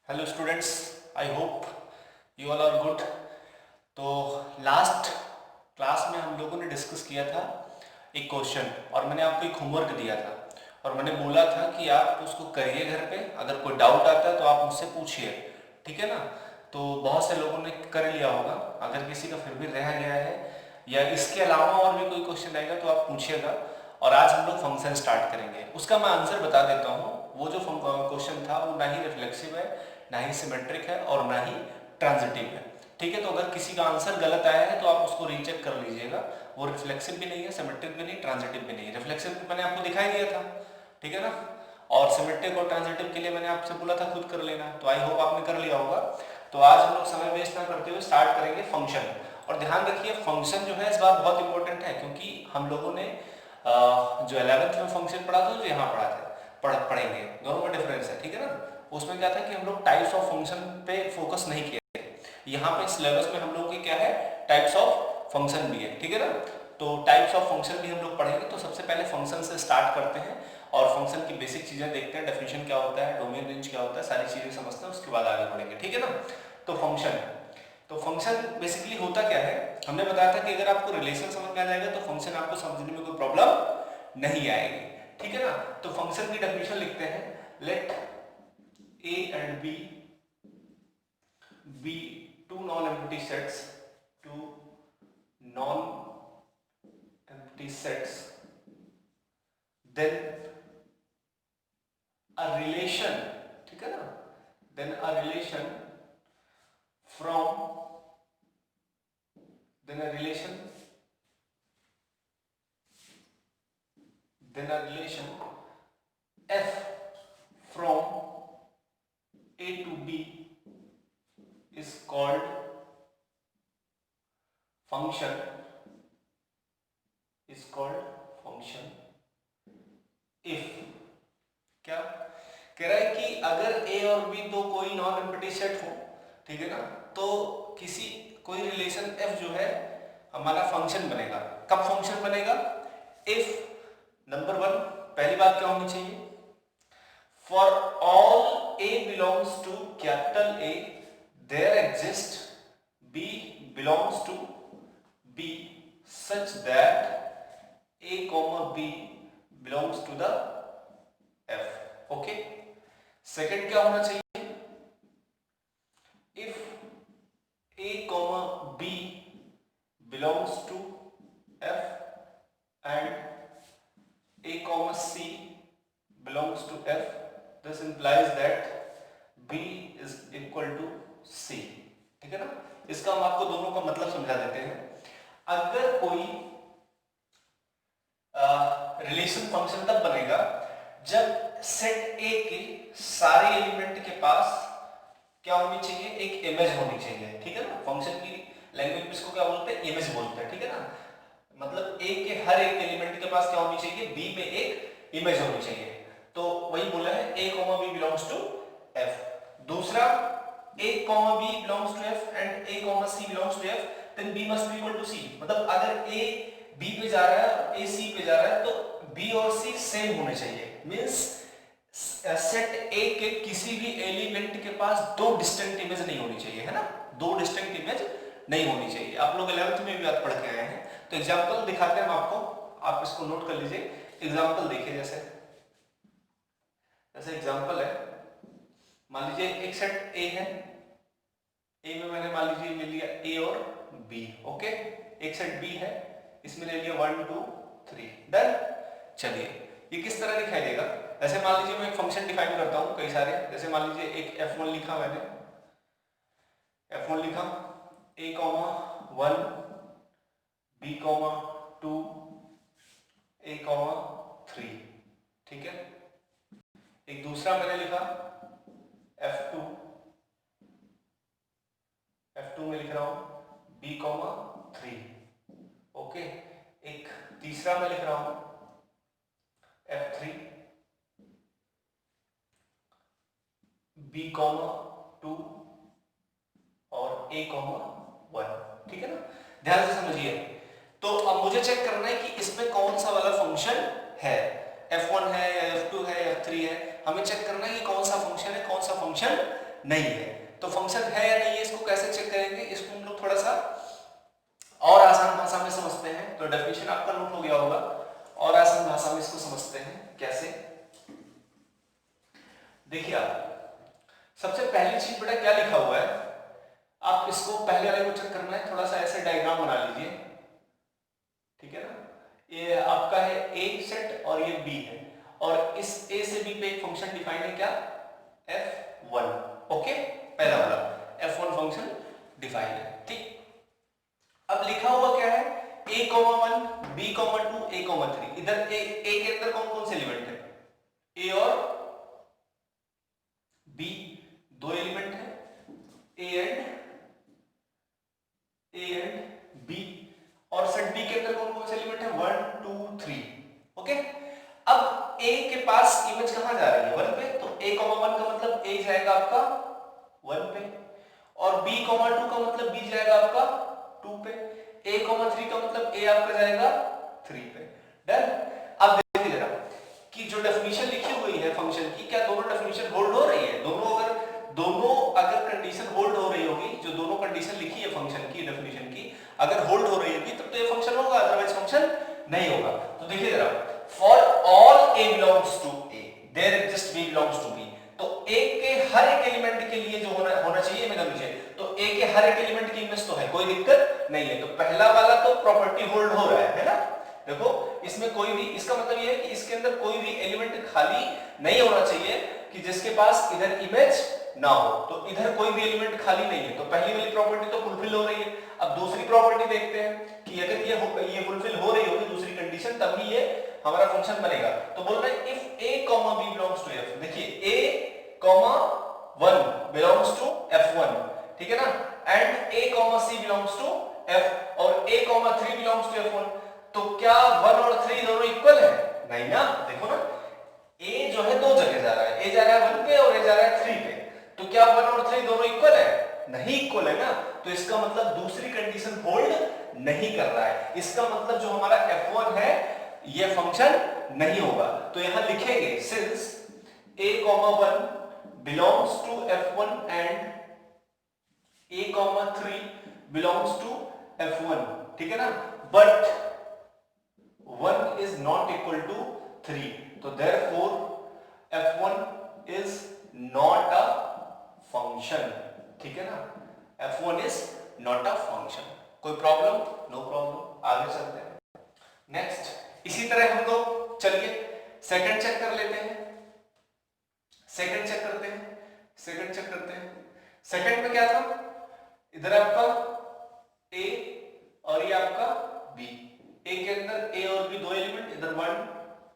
Hello students, I hope you all are good. तो last class में हम लोगों ने डिस्कस किया था एक क्वेश्चन और मैंने आपको एक होमवर्क दिया था और मैंने बोला था कि आप उसको करिए घर पे। अगर कोई डाउट आता है तो आप मुझसे पूछिए, ठीक है ना। तो बहुत से लोगों ने कर लिया होगा, अगर किसी का फिर भी रह गया है या इसके अलावा और भी कोई क्वेश्चन आएगा तो आप पूछिएगा। और आज हम लोग फंक्शन स्टार्ट करेंगे। उसका मैं आंसर बता देता हूँ। वो जो क्वेश्चन था वो ना ही रिफ्लेक्सिव है, ना ही सिमेट्रिक है और ना ही ट्रांजिटिव है, ठीक है। तो अगर किसी का आंसर गलत आया है तो आप उसको रीचेक कर लीजिएगा। वो रिफ्लेक्सिव भी नहीं है, सिमेट्रिक भी नहीं, ट्रांजिटिव भी नहीं। रिफ्लेक्सिव मैंने आपको दिखाई दिया था, ठीक है ना। और सिमेट्रिक और ट्रांजिटिव के लिए मैंने आपसे बोला था खुद कर लेना, तो आई होप आपने कर लिया होगा। तो आज हम लोग समय वेस्ट ना करते हुए स्टार्ट करेंगे फंक्शन। और ध्यान रखिए फंक्शन जो है इस बार बहुत इंपॉर्टेंट है, क्योंकि हम लोगों ने जो 11th में फंक्शन पढ़ा था जो यहाँ पढ़ा था पढ़ेंगे, दोनों में डिफरेंस है, ठीक है ना। उसमें क्या था कि हम लोग टाइप्स ऑफ फंक्शन पे फोकस नहीं किए थे। यहाँ पे सिलेबस में हम लोग की क्या है, टाइप्स ऑफ फंक्शन भी है, ठीक है ना। तो टाइप्स ऑफ फंक्शन भी हम लोग पढ़ेंगे। तो सबसे पहले फंक्शन से स्टार्ट करते हैं और फंक्शन की बेसिक चीजें देखते हैं। डेफिनेशन क्या होता है, डोमेन रेंज क्या होता है, सारी चीजें समझते हैं, उसके बाद आगे बढ़ेंगे, ठीक है ना। तो फंक्शन, तो फंक्शन बेसिकली होता क्या है, हमने बताया था कि अगर आपको रिलेशन समझ में आ जाएगा तो फंक्शन आपको समझने में कोई प्रॉब्लम नहीं आएगी, ठीक है ना। तो फंक्शन की डेफिनेशन लिखते हैं, late a and b be two non-empty sets, two non-empty sets, then a relation, ठीक है ना, then a relation from, then a relation, then a relation f from a to b is called function, is called function if, क्या कह रहा है कि अगर a और b तो कोई नॉन एम्प्टी सेट हो, ठीक है ना, तो किसी कोई रिलेशन f जो है हमारा फंक्शन बनेगा। कब फंक्शन बनेगा, इफ नंबर 1 पहली बात क्या होनी चाहिए, for all a belongs to capital A there exists b belongs to b such that a comma b belongs to the f, okay. Second क्या होना चाहिए, if a comma b belongs to f and a comma c belongs to f, this implies that b is equal to c, ठीक है ना। इसका हम आपको दोनों का मतलब समझा देते हैं। अगर कोई रिलेशन फंक्शन तब बनेगा जब सेट ए के सारे एलिमेंट के पास क्या होनी चाहिए, एक इमेज होनी चाहिए, ठीक है ना। फंक्शन की लैंग्वेज में इसको क्या बोलते हैं, इमेज बोलते हैं, ठीक है ना। मतलब ए के हर एक एलिमेंट के पास क्या होनी चाहिए, बी में एक इमेज होनी चाहिए। तो वही बोला है a comma b belongs to f। दूसरा a comma b belongs to f and a comma c belongs to f, then b must be equal to c। मतलब अगर a b पे जा रहा है और a c पे जा रहा है तो b और c सेम होने चाहिए। मींस सेट a के किसी भी एलिमेंट के पास दो डिस्टिंक्ट इमेज नहीं होनी चाहिए, है ना। दो डिस्टिंक्ट इमेज नहीं होनी चाहिए। आप लोग 11th में भी बात पढ़ के आए हैं। तो एग्जांपल दिखाते हैं हम आपको, आप इसको नोट कर लीजिए। एग्जांपल देखिए, जैसे एग्जांपल है, मान लीजिए एक सेट A है, A में मैंने मान लीजिए ले लिया A और B, ओके। एक सेट B है, इसमें ले लिया 1 2 3, डन। चलिए ये किस तरह दिखाई देगा, ऐसे मान लीजिए मैं एक फंक्शन डिफाइन करता हूं कई सारे। जैसे मान लीजिए एक f1 लिखा मैंने, f1 लिखा a, 1 b, 2 a, 3, ठीक है। एक दूसरा मैंने लिखा f2 में लिख रहा हूं b, 3, ओके। एक तीसरा मैं लिख रहा हूं f3 b, 2 और a, 1, ठीक है ना। ध्यान से समझिए। तो अब मुझे चेक करना है कि इसमें कौन सा वाला फंक्शन है, f1 है या f2 है या f3 है। हमें चेक करना है कि कौन सा फंक्शन है कौन सा फंक्शन नहीं है। तो फंक्शन है या नहीं है इसको कैसे चेक करेंगे, इसको हम लोग थोड़ा सा और आसान भाषा में समझते हैं। तो डेफिनेशन आपका नोट हो गया होगा, और आसान भाषा में इसको समझते हैं कैसे। देखिए आप सबसे पहली चीज बेटा क्या लिखा हुआ है, आप इसको पहले वाले को चेक करना है, थोड़ा सा ऐसे डायग्राम बना लीजिए, ठीक है ना। ये आपका है ए सेट और ये बी है, और इस ए से बी पे एक फंक्शन डिफाइन है क्या, f1। ओके, पहला वाला f1 फंक्शन डिफाइन है, ठीक। अब लिखा हुआ क्या है, a, 1 b, 2 a, 3। इधर a के अंदर कौन कौन से एलिमेंट है, a और b दो एलिमेंट है, a एंड b, और सेट b के अंदर कौन कौन से एलिमेंट है, 1 2 3। ओके, अब a के पास इमेज कहां जा रही है, 1 पे, तो a, 1 का मतलब a जाएगा आपका 1 पे, और b, 2 का मतलब b जाएगा आपका 2 पे, a, 3 का मतलब a आपका जाएगा 3 पे। डन। अब देखिए जरा कि जो डेफिनेशन लिखी हुई है फंक्शन की, क्या दोनों डेफिनेशन होल्ड हो रही है, दोनों अगर कंडीशन होल्ड हो रही होगी, जो दोनों कंडीशन लिखी है फंक्शन की डेफिनेशन की अगर होल्ड हो रही होगी तब तो ये फंक्शन होगा, अदरवाइज फंक्शन नहीं होगा। तो देखिए जरा, for all a belongs to a there exist b belongs to b। तो a के हर एक एलिमेंट के लिए जो होना चाहिए मैं नीचे, तो a के हर एक एलिमेंट की इमेज तो है, कोई दिक्कत नहीं है। तो पहला वाला तो प्रॉपर्टी होल्ड हो रहा है ना, देखो इसमें कोई भी, इसका मतलब ये है कि इसके अंदर कोई भी एलिमेंट खाली नहीं होना चाहिए कि जिसके पास इधर इमेज ना हो, तो इधर कोई भी एलिमेंट खाली नहीं है, तो पहली वाली प्रॉपर्टी तो फुलफिल हो रही है। अब दूसरी प्रॉपर्टी देखते हैं कि अगर ये फुलफिल हो रही होगी दूसरी कंडीशन, तभी ये हमारा फंक्शन बनेगा। तो बोल रहे हैं if a, b belongs to f। देखिए a, 1 बिलोंग्स टू f1, ठीक है ना, and a, c belongs to f, और a, 3 बिलोंग्स टू f1। तो क्या 1 और 3 दोनों इक्वल है, नहीं ना, देखो ना, a जो है दो जगह जा रहा है, a जा रहा है 1 पे और a जा रहा है 3 पे, तो क्या 1 और 3 दोनों इक्वल है, नहीं इक्वल है ना, तो इसका मतलब दूसरी कंडीशन होल्ड नहीं कर रहा है, इसका मतलब जो हमारा f1 है ये फंक्शन नहीं होगा। तो यहां लिखेंगे since a, 1 belongs to f1 and a, 3 belongs to f1, ठीक है ना, but 1 is not equal to 3, तो therefore f1 is not a function, ठीक है ना, f1 is not a function। कोई प्रॉब्लम, नो प्रॉब्लम, आगे चलते हैं नेक्स्ट। इसी तरह हम लोग चलिए सेकंड चेक कर लेते हैं, सेकंड चेक करते हैं। सेकंड में क्या था, इधर आपका a और ये आपका b, a के अंदर a और b दो एलिमेंट, इधर 1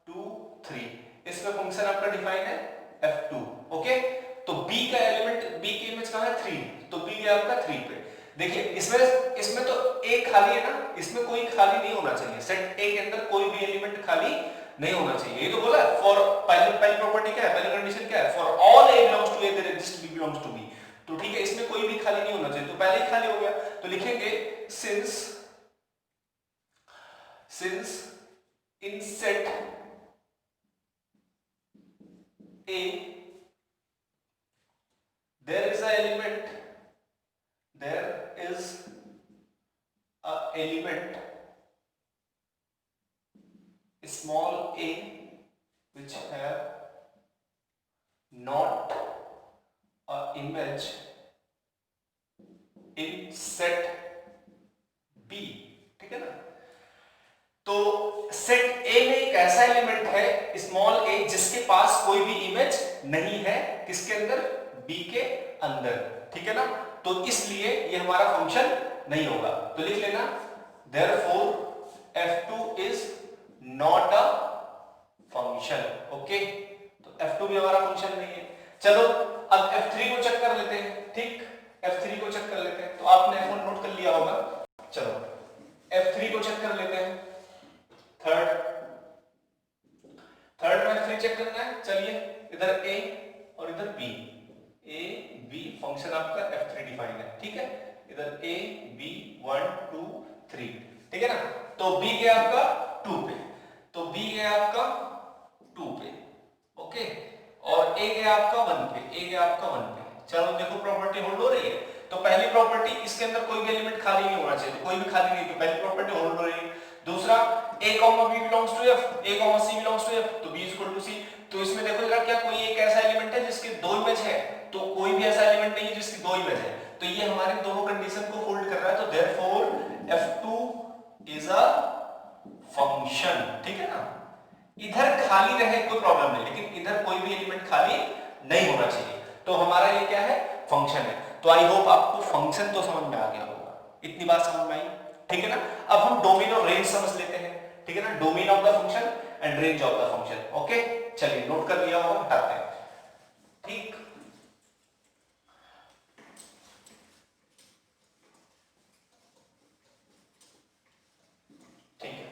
2 3, इसमें फंक्शन आपका डिफाइन है f2। ओके, तो b का एलिमेंट, b की इमेज कहां है 3, तो b गया आपका 3 पे। देखिए इसमें तो a खाली है ना, इसमें कोई खाली नहीं होना चाहिए, सेट a के अंदर कोई भी एलिमेंट खाली नहीं होना चाहिए, ये तो बोला। फॉर पहली प्रॉपर्टी क्या है, पहली कंडीशन क्या है, for all a belongs to a there exist b belongs to b, तो ठीक है, इसमें कोई भी खाली नहीं होना चाहिए, तो पहले ही खाली हो गया। तो लिखेंगे since in set a there is a element small a which have not a image in set b, ठीक है ना। तो सेट A में एक ऐसा एलिमेंट है स्मॉल a जिसके पास कोई भी इमेज नहीं है, किसके अंदर, B के अंदर, ठीक है ना, तो इसलिए ये हमारा फंक्शन नहीं होगा। तो लिख लेना therefore f2 is not a function। Okay, तो f2 भी हमारा फंक्शन नहीं है। चलो अब f3 को चेक कर लेते हैं, ठीक, f3 को चेक कर लेते हैं। तो आपने f1 नोट कर लिया होगा, चलो f3 को चेक कर लेते हैं। थर्ड में f3 चेक करना है, चलिए इधर a और इधर b, a b फंक्शन आपका f3 डिफाइन है, ठीक है, इधर a b 1 2 3, ठीक है ना। तो b गया आपका 2 पे, तो b गया आपका 2 पे, ओके, और a गया आपका 1 पे, a गया आपका 1 पे। चलो देखो प्रॉपर्टी होल्ड हो रही है। तो पहली प्रॉपर्टी, इसके अंदर कोई भी एलिमेंट खाली नहीं होना चाहिए, तो कोई भी खाली नहीं, तो पहली प्रॉपर्टी होल्ड हो रही है। दूसरा, a b belongs to f, a c belongs to f, तो b इक्वल टू c। तो इसमें देखो जरा, क्या कोई एक ऐसा एलिमेंट है जिसके दो इमेज है? तो कोई भी ऐसा एलिमेंट नहीं है जिसकी दो इमेज है, तो ये हमारे दोनों कंडीशन को होल्ड कर रहा है। तो therefore f2 is a function, ठीक है ना। इधर खाली रहे कोई प्रॉब्लम नहीं, लेकिन इधर कोई भी एलिमेंट खाली नहीं होना चाहिए, तो हमारा ये क्या है? फंक्शन है। तो आई होप आपको फंक्शन तो समझ में आ गया होगा, इतनी बात समझ में आई, ठीक है ना। अब हम डोमेन और रेंज समझ लेते हैं, ठीक है ना। Domain of the function and range of the function. Okay, चलिए नोट कर लिया होगा, हटाते हैं, ठीक। ठीक है,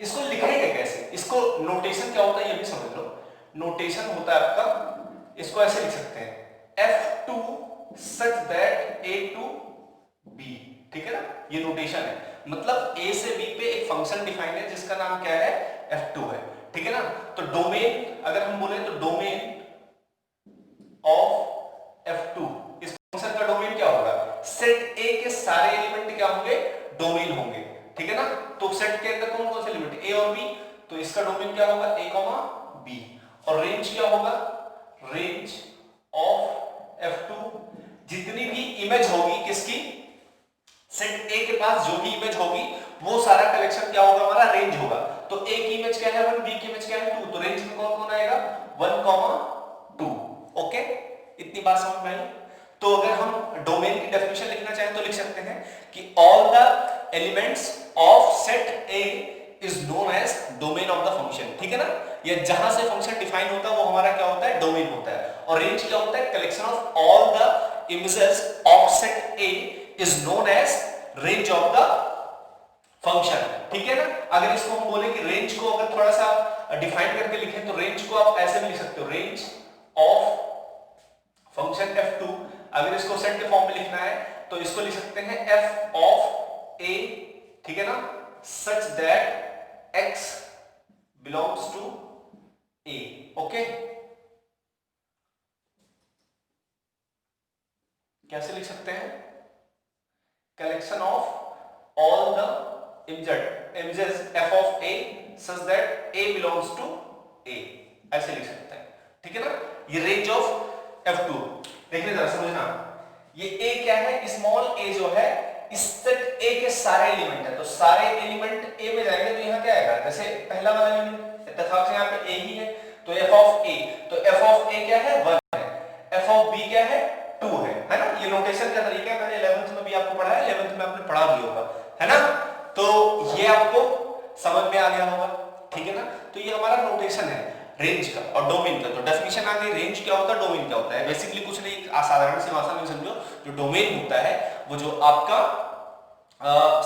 इसको लिखेंगे कैसे? इसको नोटेशन क्या होता है ये भी समझ लो। नोटेशन होता है आपका, इसको ऐसे लिख सकते हैं, F2 such that A to B, ठीक है ना। ये नोटेशन है, मतलब A से B पे एक फंक्शन डिफाइन है जिसका नाम क्या है? F2 है, ठीक है ना। तो डोमेन अगर हम बोले तो डोमेन ऑफ F2, इस फंक्शन का डोमेन क्या होगा? सेट A के सारे एलिमेंट क्या होंगे? डोमेन होंगे, ठीक है ना। तो सेट के अंदर कौन कौन से एलिमेंट? A और B, तो इसका डोमेन क्या होगा? A, B। और रेंज क्या होगा? रेंज ऑफ F2, जितनी भी इमेज होगी किसकी? सेट A के पास जो भी इमेज होगी वो सारा कलेक्शन क्या होगा? हमारा रेंज होगा। तो A की इमेज क्या है? 1, B की इमेज क्या है? 2, तो रेंज में कौन कौन आएगा? 1, 2। ओके, इतनी बात समझ में आई। तो अगर हम डोमेन की डेफिनेशन लिखना चाहें तो लिख सकते हैं कि all the elements of set A is known as domain of the function, ठीक है ना। या जहां से फंक्शन डिफाइन होता है वो हमारा क्या होता है? डोमेन होता है। और रेंज क्या होता है? Collection of all the images of set A is known as range of the function, ठीक है ना। अगर इसको हम बोले कि रेंज को अगर थोड़ा सा डिफाइन करके लिखें तो रेंज को आप ऐसे भी लिख सकते हो, रेंज ऑफ फंक्शन F2। अगर इसको सेट के फॉर्म में लिखना है तो इसको लिख सकते हैं f ऑफ A, ठीक है ना, such that x belongs to A। Okay, कैसे लिख सकते हैं? Collection of all the images f of A such that A belongs to A, ऐसे लिख सकते हैं, ठीक है ना। ये रेंज ऑफ F2। देखिए जरा समझना, ये A क्या है? स्मॉल a जो है इस सेट A के सारे एलिमेंट है, तो सारे एलिमेंट A में जाएंगे तो यहाँ क्या आएगा? जैसे पहला वाला एलिमेंट इत्तेफाक से यहाँ पे A ही है, तो f ऑफ A, तो f ऑफ A क्या है? 1 है। f ऑफ B क्या है? 2 है ना। ये नोटेशन का तरीका है, मैंने 11th में भी आपको पढ़ाया, 11th में आपने पढ़ा भी होगा, है ना। तो ये आपको समझ में आ गया होगा, ठीक है ना। तो ये हमारा नोटेशन है रेंज का और डोमेन का। तो डेफिनेशन आ गई, रेंज क्या होता है, डोमेन क्या होता है। बेसिकली कुछ नहीं, साधारण सी भाषा में समझो, जो डोमेन होता है वो जो आपका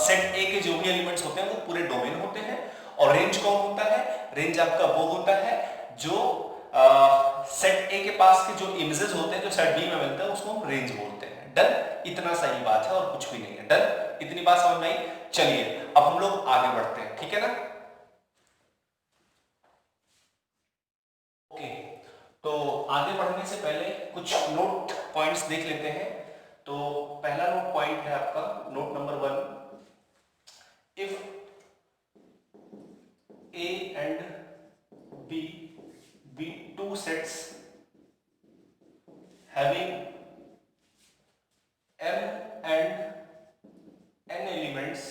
सेट A के जो भी एलिमेंट्स होते हैं वो पूरे डोमेन होते हैं। और रेंज कौन होता है? रेंज आपका वो होता है जो सेट A के पास के जो इमेजेस होते हैं जो सेट B में मिलते हैं उसको हम रेंज बोलते हैं। डन, इतना सही बात है और कुछ भी नहीं है। डन, इतनी बात समझ में आई। चलिए अब हम लोग आगे बढ़ते हैं, ठीक है ना। ओके, तो आगे बढ़ने से पहले कुछ नोट पॉइंट्स देख लेते हैं। तो पहला नोट पॉइंट है आपका, note number 1, if A and B be two sets having m and n elements,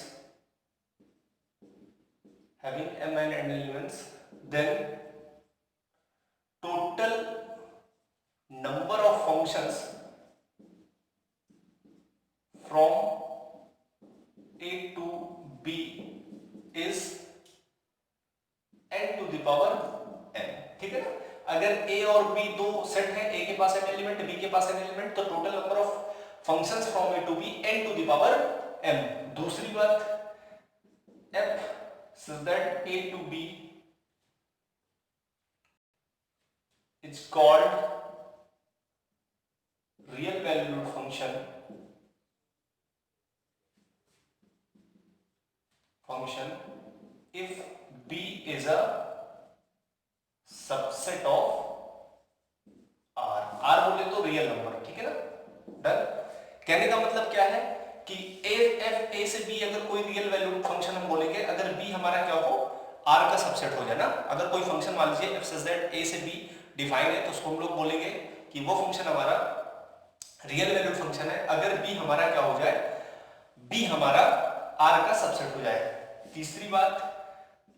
then total number of functions from A to B is n to the power n, ठीक है ना। अगर A और B दो set है, A के पास n element, B के पास n element, तो total number of functions from A to B n to the power m। दूसरी बात, f such that A to B is called real valued function if B is a subset of R। R बोले तो real number, ठीक है ना। Done. कहने का मतलब क्या है कि ए से बी अगर कोई रियल वैल्यूड फंक्शन हम बोलेंगे, अगर बी हमारा क्या हो, आर का सबसेट हो जाए ना। अगर कोई फंक्शन मान लीजिए एफ सच दैट ए से बी डिफाइन है, तो उसको हम लोग बोलेंगे कि वो फंक्शन हमारा रियल वैल्यूड फंक्शन है अगर बी हमारा क्या हो जाए, बी हमारा आर का सबसेट हो जाए। तीसरी बात,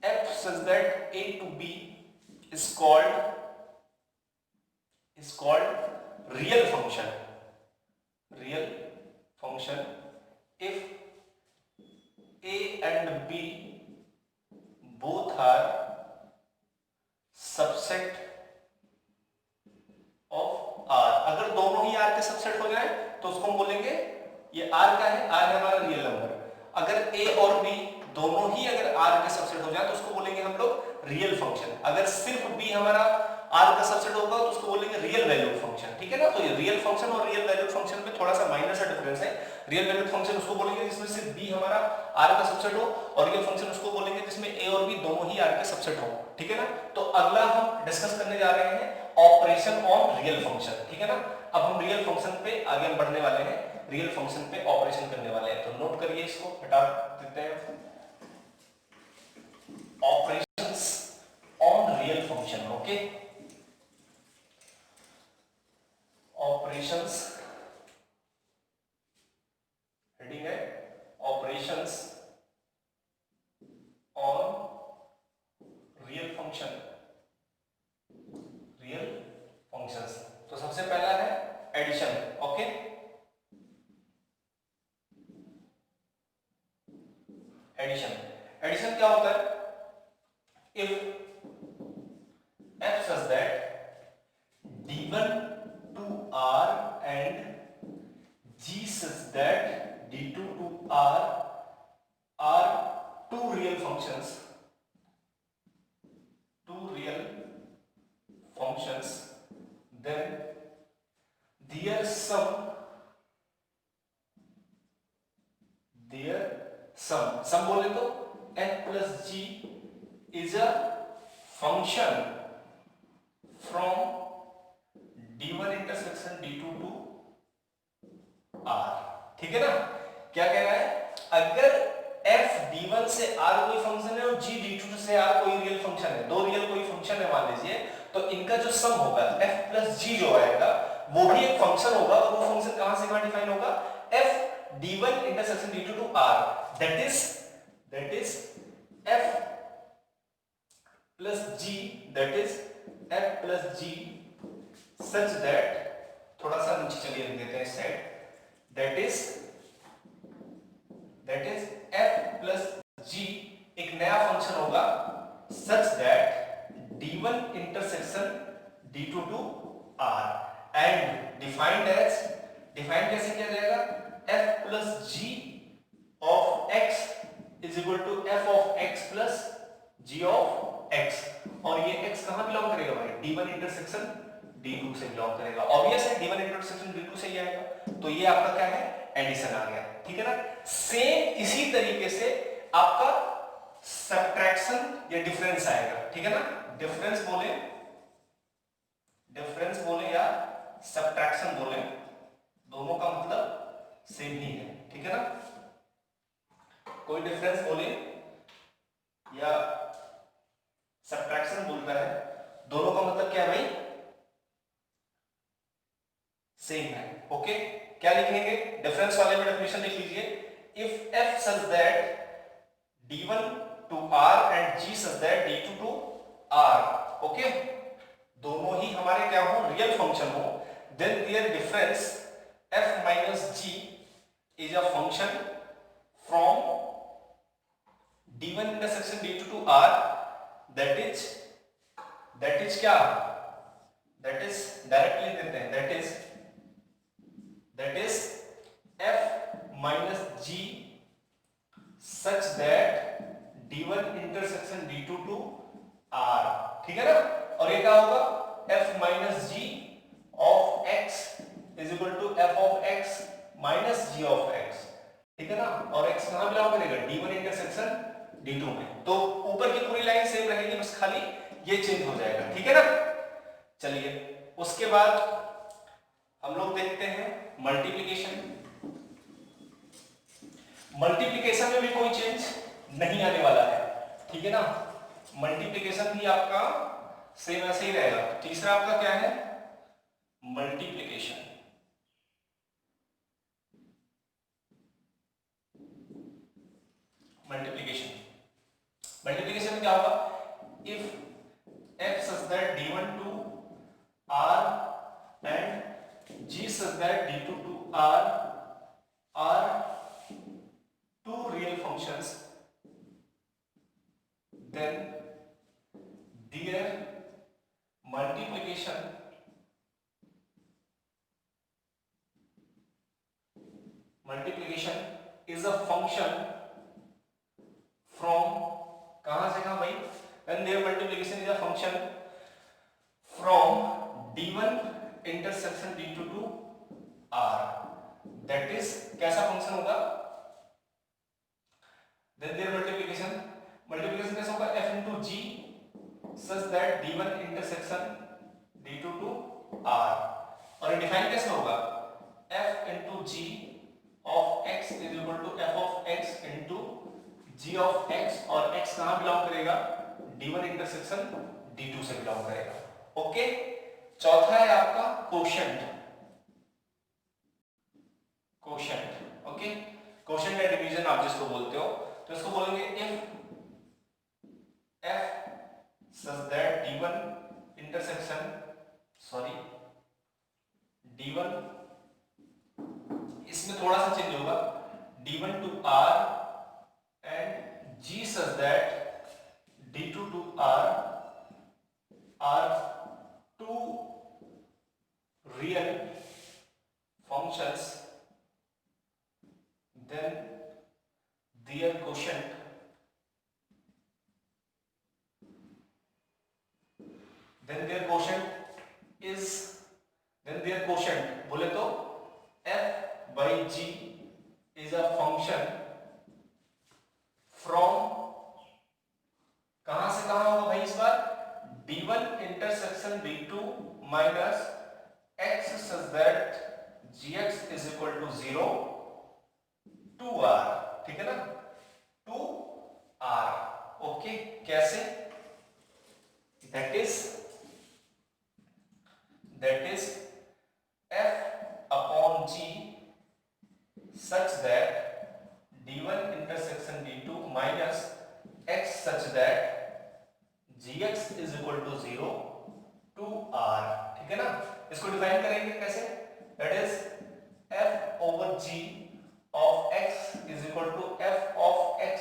F such that A to B is called real function if a and b both are subset of r, अगर दोनों ही r के सबसेट हो जाए तो उसको हम बोलेंगे ये r का है, r है हमारा रियल नंबर। अगर a और b दोनों ही अगर r के सबसेट हो जाए तो उसको बोलेंगे हम लोग रियल फंक्शन। अगर सिर्फ b हमारा r का सबसेट होगा तो उसको बोलेंगे रियल वैल्यूड फंक्शन, ठीक है ना। तो ये रियल फंक्शन और रियल वैल्यूड फंक्शन में थोड़ा सा माइनर सा डिफरेंस है। रियल वैल्यूड फंक्शन उसको बोलेंगे जिसमें सिर्फ b हमारा r का सबसेट हो, और रियल फंक्शन उसको बोलेंगे जिसमें a और b दोनों ही r के सबसेट हो, ठीक है ना। तो अगला हम डिस्कस करने जा रहे हैं ऑपरेशन ऑन रियल फंक्शन, ठीक है ना। अब हम रियल फंक्शन पे आगे हम बढ़ने वाले हैं, रियल फंक्शन पे ऑपरेशन करने वाले हैं। तो नोट करिए, इसको हटा देते हैं। Operations on real function, okay. Operations, heading है operations on real function, real functions. तो सबसे पहला है एडिशन, ओके। एडिशन क्या होता है, if f such that d1 to r and g such that d2 to r are two real functions, then their sum बोले तो f plus g is a function from d1 intersection d2 to r, ठीक है ना। क्या कह रहा है, अगर f d1 से r कोई फंक्शन है और g d2 से r कोई रियल फंक्शन है, दो रियल कोई फंक्शन है मान लीजिए, तो इनका जो सम होगा f plus g जो आएगा वो भी एक फंक्शन होगा, और वो फंक्शन कहां से कहां डिफाइन होगा, f d1 intersection d2 to r, that is f plus g, that is f plus g such that, थोड़ा सा नीचे चलिए लिख देते हैं इस side, that is f plus g एक नया फंक्शन होगा such that d1 intersection d2 to r and defined कैसे किया जाएगा, f plus g of x is equal to f of x plus g of x, और ये x कहां belong करेगा भाई, d1 इंटरसेक्शन d2 से बिलोंग करेगा। ऑब्वियस है d1 इंटरसेक्शन d2 से ही आएगा, तो ये आपका क्या है, एडिशन आ गया, ठीक है ना। सेम इसी तरीके से आपका सब्ट्रैक्शन या डिफरेंस आएगा, ठीक है ना। डिफरेंस बोले या सब्ट्रैक्शन बोले, दोनों का मतलब सेम ही है, ठीक है ना। कोई डिफरेंस बोले या सब्ट्रैक्शन बोल रहा है, दोनों का मतलब क्या है भाई, सेम है, ओके। क्या लिखेंगे, डिफरेंस वाले में डेफिनेशन लिख लीजिए, if f such that d1 to r and g such that d2 to r, okay, दोनों ही हमारे क्या हो, रियल फंक्शन हो, then their difference f minus g is a function from d1 intersection d2 to r, that is क्या, that is directly देते हैं, that is f minus g such that d1 intersection d2 to r, ठीक है ना। और ये क्या होगा, f minus g of x is equal to f of x minus g of x, ठीक है ना। और x कहां बिलोंग करेगा, d1 इंटरसेक्शन d2 में। तो ऊपर की पूरी लाइन सेम रहेगी, बस खाली ये चेंज हो जाएगा, ठीक है ना। चलिए उसके बाद हम लोग देखते हैं मल्टीप्लिकेशन। मल्टीप्लिकेशन में भी कोई चेंज नहीं आने वाला है, ठीक है ना। मल्टीप्लिकेशन भी आपका सेम ऐसे ही रहेगा। तीसरा आपका क्या है, मल्टीप्लिकेशन। मल्टीप्लिकेशन मल्टीप्लिकेशन में क्या होगा, if f such that d1 to r and g such that d2 to r are two real functions, then their multiplication is a function from, कहां से कहां भाई, then their multiplication is a function from d1 intersection d2 to r, that is कैसा function होगा, then their multiplication कैसा होगा, f into g such that d1 intersection d2 to r, और ये डिफाइन कैसे होगा, f into g of x is equal to f of x into g of x, और x कहां belong करेगा, d1 intersection d2 से belong करेगा। Okay, चौथा है आपका कोशेंट। ओके, कोशेंट या डिवीजन आप जिसको बोलते हो, तो इसको बोलेंगे if f such that d1 intersection d1, इसमें थोड़ा सा चेंज होगा, d1 to r and g such that d2 to r are two real functions, then their quotient बोले तो f by g is a function from, कहां से कहां होगा भाई इस बार, d1 intersection d2 minus x such that gx is equal to 0 to r, ठीक है ना, to r। ओके, कैसे, that is f upon g such that d1 intersection d2 minus x such that gx is equal to 0 to r, ठीक है ना। इसको define करेंगे कैसे, that is f over g of x is equal to f of x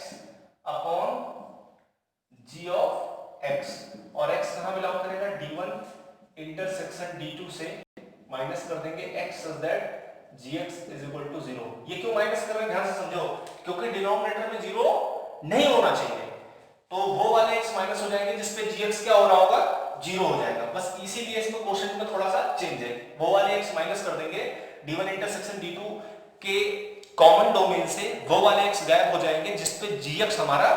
upon g of x, और x कहां belong करेगा, d1 intersection d2 से माइनस कर देंगे x such that gx is equal to 0। ये क्यों माइनस कर रहे हैं, ध्यान से समझो, क्योंकि डिनोमिनेटर में 0 नहीं होना चाहिए, तो वो वाले x माइनस हो जाएंगे जिसपे gx क्या हो रहा होगा, 0 हो जाएगा, बस इसीलिए इसमें क्वोशंट में थोड़ा सा चेंज है, वो वाले x माइनस कर देंगे, d1 इंटरसेक्शन d2 के कॉमन डोमेन से वो वाले x गायब हो जाएंगे जिसपे gx हमारा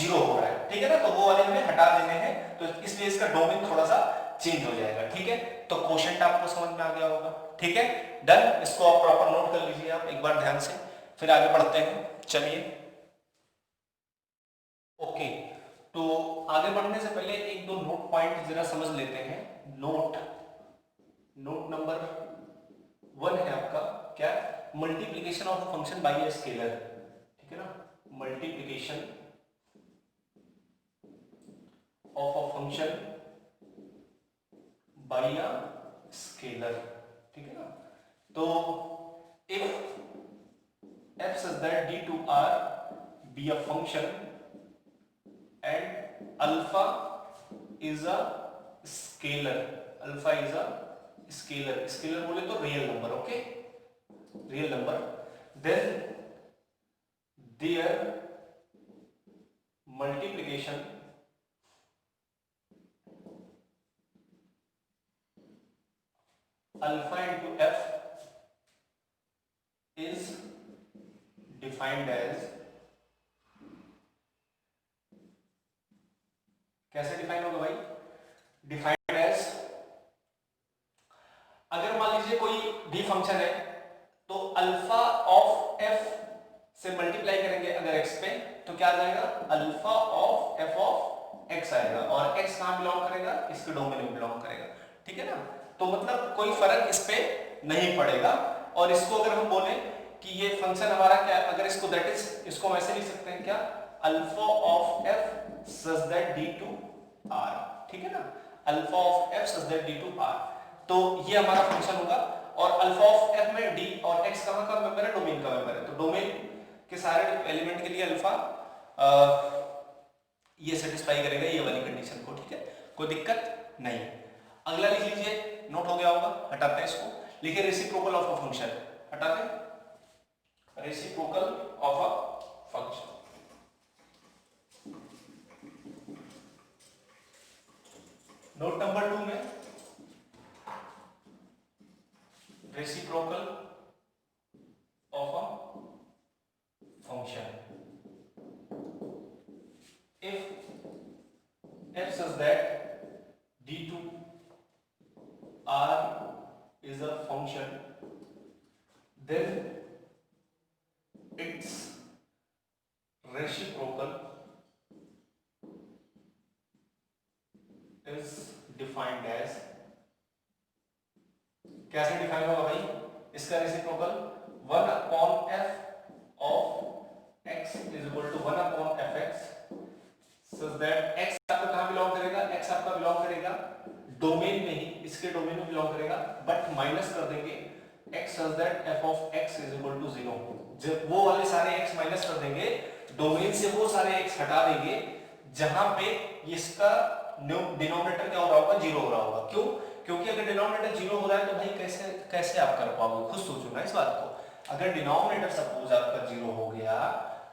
0 हो रहा है, ठीक है ना, तो वो वाले हमें हटा देने हैं, तो इसलिए इसका डोमेन थोड़ा सा चेंज हो जाएगा, ठीक है। तो क्वोशंट आपको समझ में आ गया होगा, ठीक है, डन। इसको आप प्रॉपर नोट कर लीजिए आप एक बार ध्यान से, फिर आगे बढ़ते हैं, चलिए। ओके, तो आगे बढ़ने से पहले एक दो नोट पॉइंट जरा समझ लेते हैं। नोट नंबर 1 है आपका क्या, multiplication of a function by a scalar, ठीक है ना, multiplication of a function by a scalar, ठीक है ना। तो if f such that d to r be a function and alpha is a scalar, scalar बोले तो real number, okay, real number, then their multiplication alpha into f is defined as, कैसे define होगा भाई, defined as अगर मान लीजिए कोई भी फंक्शन है तो अल्फा ऑफ एफ से मल्टीप्लाई करेंगे अगर एक्स पे तो क्या आ जाएगा, alpha of F of x आएगा, और एक्स कहां बिलोंग करेगा, इसके डोमेन में बिलोंग करेगा, ठीक है ना। तो मतलब कोई फर्क इस पे नहीं पड़ेगा। और इसको अगर हम बोले कि ये फंक्शन हमारा क्या है, अगर इसको दैट इज इसको हम ऐसे लिख सकते हैं क्या, alpha of F such that D to R, ठीक है ना, alpha of F such that D to R. तो ये हमारा फंक्शन होगा, और अल्फा ऑफ एफ में डी और एक्स कहां का मेंबर है, डोमेन का मेंबर है, तो डोमेन के सारे एलिमेंट के लिए अल्फा ये सेटिस्फाई करेगा ये वाली कंडीशन को, ठीक है, कोई दिक्कत नहीं। अगला लिख लीजिए, नोट हो गया होगा, हटाते हैं इसको, लिखिए रेसिप्रोकल ऑफ अ फंक्शन, हटाते हैं reciprocal of a function. Note number 2 में reciprocal of a function, if f such that d2 r is a function, then its reciprocal is defined as, कैसे डिफाइन होगा भाई इसका reciprocal, 1 upon f of x is equal to 1 upon fx such that x आपका कहां belong करेगा, x आपका belong करेगा domain में ही, इसके डोमेन में बिलोंग करेगा, बट माइनस कर देंगे x such that f of x is equal to 0। जब वो वाले सारे x माइनस कर देंगे, डोमेन से वो सारे x हटा देंगे जहां पे इसका डिनोमिनेटर क्या हो रहा होगा, 0 हो रहा होगा। क्यों, क्योंकि अगर डिनोमिनेटर 0 हो रहा है तो भाई कैसे कैसे आप कर पाओगे, खुद सोचो ना इस बात को। अगर डिनोमिनेटर सपोज आपका 0 हो गया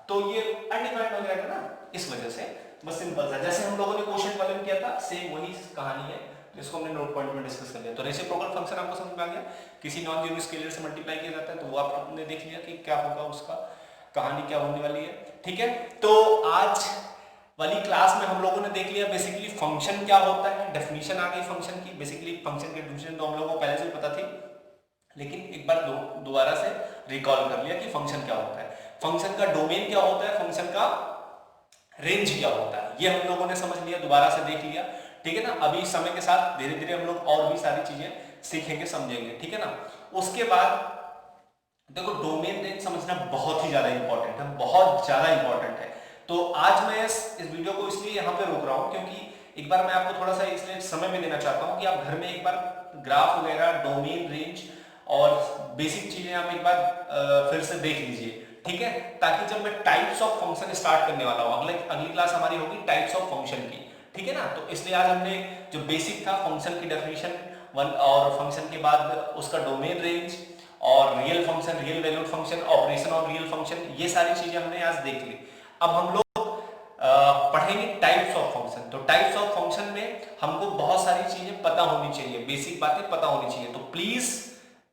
तो ये अनडिफाइंड हो जाएगा ना, इस वजह से बस सिंपल सा, जैसे हम लोगों ने क्वोशिएंट वाले में किया था सेम वही कहानी है, तो इसको हमने नोट पॉइंट में डिस्कस कर लिया। तो रेसिप्रोकल फंक्शन आपको समझ में आ गया, किसी नॉन जीरो स्केलर से मल्टीप्लाई किया जाता है, तो वो आपने देख लिया कि क्या होगा, उसका कहानी क्या होने वाली है, ठीक है। तो आज वाली क्लास में हम लोगों ने देख लिया बेसिकली फंक्शन क्या होता है, डेफिनेशन आ गई फंक्शन की, बेसिकली फंक्शन की डेफिनेशन तो हम लोगों को पहले से पता थी, लेकिन एक बार दोबारा से रिकॉल कर लिया कि फंक्शन क्या होता है, फंक्शन का डोमेन क्या होता है, फंक्शन का रेंज क्या होता है, ये हम लोगों ने समझ लिया, दोबारा से देख लिया, ठीक है ना। अभी समय के साथ धीरे धीरे हम लोग और भी सारी चीजें सीखेंगे समझेंगे, ठीक है ना। उसके बाद देखो डोमेन रेंज समझना बहुत ही ज्यादा इंपॉर्टेंट है, बहुत ज्यादा इंपॉर्टेंट है। तो आज मैं इस वीडियो को इसलिए यहाँ पे रोक रहा हूँ क्योंकि एक बार मैं आपको थोड़ा सा इसलिए समय में देना चाहता हूँ कि आप घर में एक बार ग्राफ वगैरह, डोमेन रेंज और बेसिक चीजें आप एक बार फिर से देख लीजिए, ठीक है, ताकि जब मैं टाइप्स ऑफ फंक्शन स्टार्ट करने वाला हूँ, अगली क्लास हमारी होगी टाइप्स ऑफ फंक्शन की, ठीक है ना। तो इसलिए आज हमने जो बेसिक था फंक्शन की डेफिनेशन वन, और फंक्शन के बाद उसका डोमेन रेंज और real function, real valued function, operation on real function, ये सारी चीजें हमने आज देख ली। अब हम लोग पढ़ेंगे टाइप्स ऑफ फंक्शन। तो टाइप्स ऑफ फंक्शन में हमको बहुत सारी चीजें पता होनी चाहिए, बेसिक बातें पता होनी चाहिए। तो प्लीज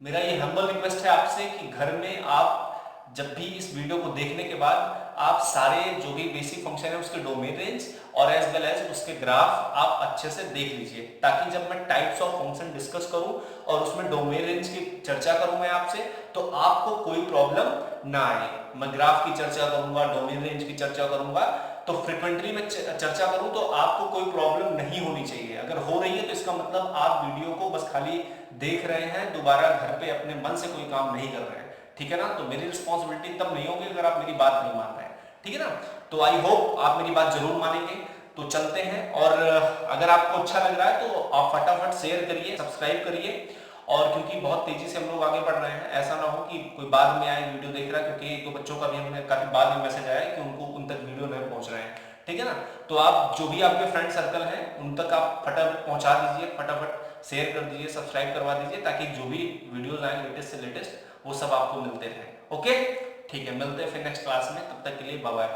मेरा ये हम्बल रिक्वेस्ट है आपसे कि घर में आप जब भी इस वीडियो को देखने के बाद आप सारे जो भी बेसिक फंक्शन है उसके डोमेन रेंज और एज वेल एज उसके ग्राफ आप अच्छे से देख लीजिए, ताकि जब मैं टाइप्स ऑफ फंक्शन डिस्कस करूं और उसमें डोमेन रेंज की चर्चा करूं मैं आपसे, तो आपको कोई प्रॉब्लम ना आए। मैं ग्राफ की चर्चा करूंगा, डोमेन रेंज की चर्चा करूंगा, तो फ्रिक्वेंटली मैं चर्चा करूं तो आपको कोई प्रॉब्लम नहीं होनी चाहिए। अगर हो रही है तो इसका मतलब आप वीडियो को बस खाली देख रहे हैं, दोबारा घर पे अपने मन से कोई काम नहीं कर रहे हैं, ठीक है ना। तो मेरी रिस्पॉन्सिबिलिटी तब नहीं होगी अगर आप मेरी बात नहीं मान रहे हैं, ठीक है ना। तो आई होप आप मेरी बात जरूर मानेंगे। तो चलते हैं, और अगर आपको अच्छा लग रहा है तो आप फटाफट शेयर करिए, सब्सक्राइब करिए, और क्योंकि बहुत तेजी से हम लोग आगे बढ़ रहे हैं, ऐसा ना हो कि कोई बाद में आए वीडियो देख रहा है, क्योंकि एक दो बच्चों का भी हमने काफी बाद में मैसेज आया है कि उनको उन तक वीडियो नहीं पहुंच रहे हैं, ठीक है ना। तो आप जो भी आपके फ्रेंड सर्कल हैं उन तक आप फटाफट पहुंचा दीजिए, फटाफट शेयर कर दीजिए, सब्सक्राइब करवा दीजिए, ताकि जो भी वीडियोज आए लेटेस्ट से लेटेस्ट वो सब आपको मिलते रहे। ओके, ठीक है, मिलते हैं फिर नेक्स्ट क्लास में, तब तक के लिए बाय बाय।